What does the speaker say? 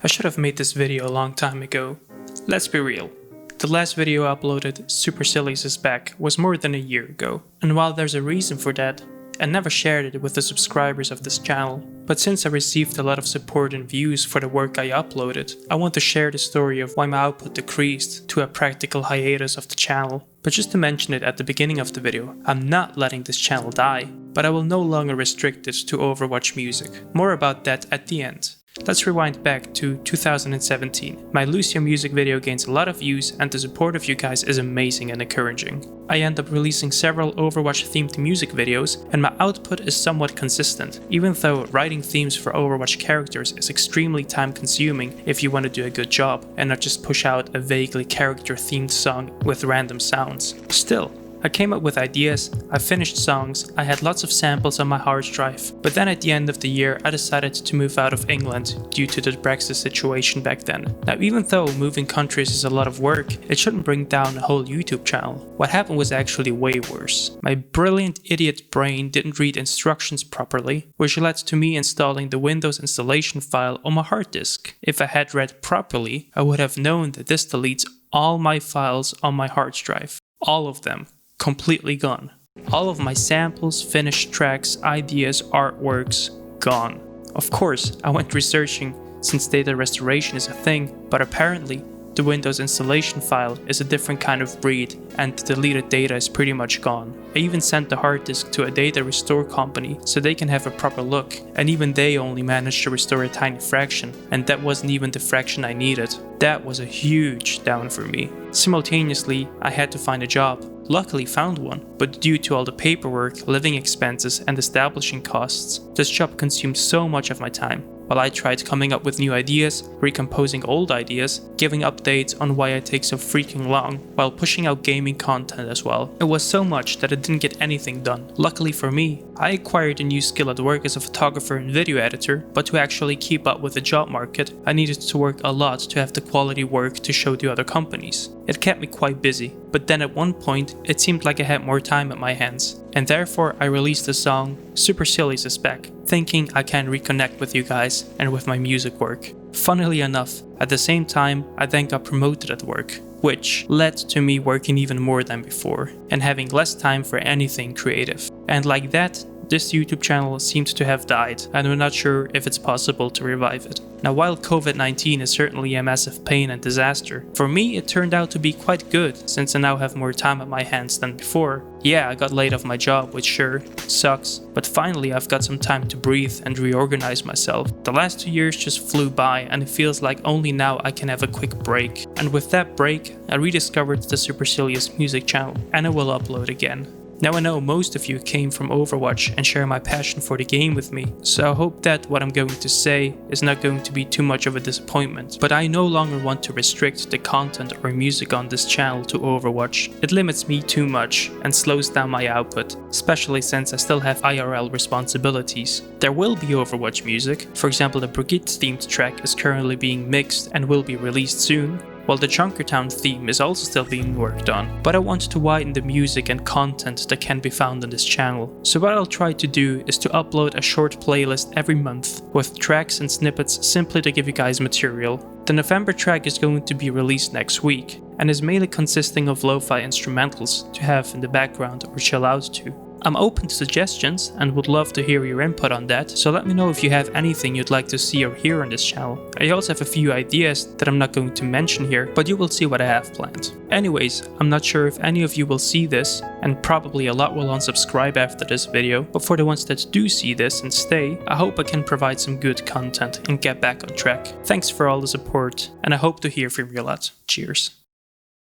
I should have made this video a long time ago. Let's be real. The last video I uploaded, Supersillyus is back, was more than a year ago. And while there's a reason for that, I never shared it with the subscribers of this channel. But since I received a lot of support and views for the work I uploaded, I want to share the story of why my output decreased to a practical hiatus of the channel. But just to mention it at the beginning of the video, I'm not letting this channel die, but I will no longer restrict it to Overwatch music. More about that at the end. Let's rewind back to 2017. My Lose Your music video gains a lot of views and the support of you guys is amazing and encouraging. I end up releasing several Overwatch themed music videos and my output is somewhat consistent, even though writing themes for Overwatch characters is extremely time consuming if you want to do a good job and not just push out a vaguely character themed song with random sounds. Still, I came up with ideas, I finished songs, I had lots of samples on my hard drive, but then at the end of the year I decided to move out of England due to the Brexit situation back then. Now even though moving countries is a lot of work, it shouldn't bring down a whole YouTube channel. What happened was actually way worse. My brilliant idiot brain didn't read instructions properly, which led to me installing the Windows installation file on my hard disk. If I had read properly, I would have known that this deletes all my files on my hard drive. All of them. Completely gone. All of my samples, finished tracks, ideas, artworks, gone. Of course, I went researching since data restoration is a thing, but apparently the Windows installation file is a different kind of breed and the deleted data is pretty much gone. I even sent the hard disk to a data restore company so they can have a proper look, and even they only managed to restore a tiny fraction, and that wasn't even the fraction I needed. That was a huge down for me. Simultaneously, I had to find a job. Luckily found one, but due to all the paperwork, living expenses and establishing costs, this job consumed so much of my time. While I tried coming up with new ideas, recomposing old ideas, giving updates on why I take so freaking long, while pushing out gaming content as well. It was so much that I didn't get anything done. Luckily for me, I acquired a new skill at work as a photographer and video editor, but to actually keep up with the job market, I needed to work a lot to have the quality work to show to other companies. It kept me quite busy, but then at one point, it seemed like I had more time at my hands, and therefore I released the song Supersillyus is back, thinking I can reconnect with you guys and with my music work. Funnily enough, at the same time, I then got promoted at work, which led to me working even more than before, and having less time for anything creative. And like that, this YouTube channel seems to have died, and I'm not sure if it's possible to revive it. Now while COVID-19 is certainly a massive pain and disaster, for me it turned out to be quite good since I now have more time at my hands than before. Yeah, I got laid off my job, which sure sucks, but finally I've got some time to breathe and reorganize myself. The last 2 years just flew by and it feels like only now I can have a quick break. And with that break, I rediscovered the Supersillyus music channel and I will upload again. Now I know most of you came from Overwatch and share my passion for the game with me, so I hope that what I'm going to say is not going to be too much of a disappointment, but I no longer want to restrict the content or music on this channel to Overwatch. It limits me too much and slows down my output, especially since I still have IRL responsibilities. There will be Overwatch music, for example the Brigitte themed track is currently being mixed and will be released soon, while the Junkertown theme is also still being worked on, but I want to widen the music and content that can be found on this channel. So what I'll try to do is to upload a short playlist every month with tracks and snippets simply to give you guys material. The November track is going to be released next week and is mainly consisting of lo-fi instrumentals to have in the background or chill out to. I'm open to suggestions and would love to hear your input on that, so let me know if you have anything you'd like to see or hear on this channel. I also have a few ideas that I'm not going to mention here, but you will see what I have planned. Anyways, I'm not sure if any of you will see this, and probably a lot will unsubscribe after this video, but for the ones that do see this and stay, I hope I can provide some good content and get back on track. Thanks for all the support, and I hope to hear from you a lot. Cheers.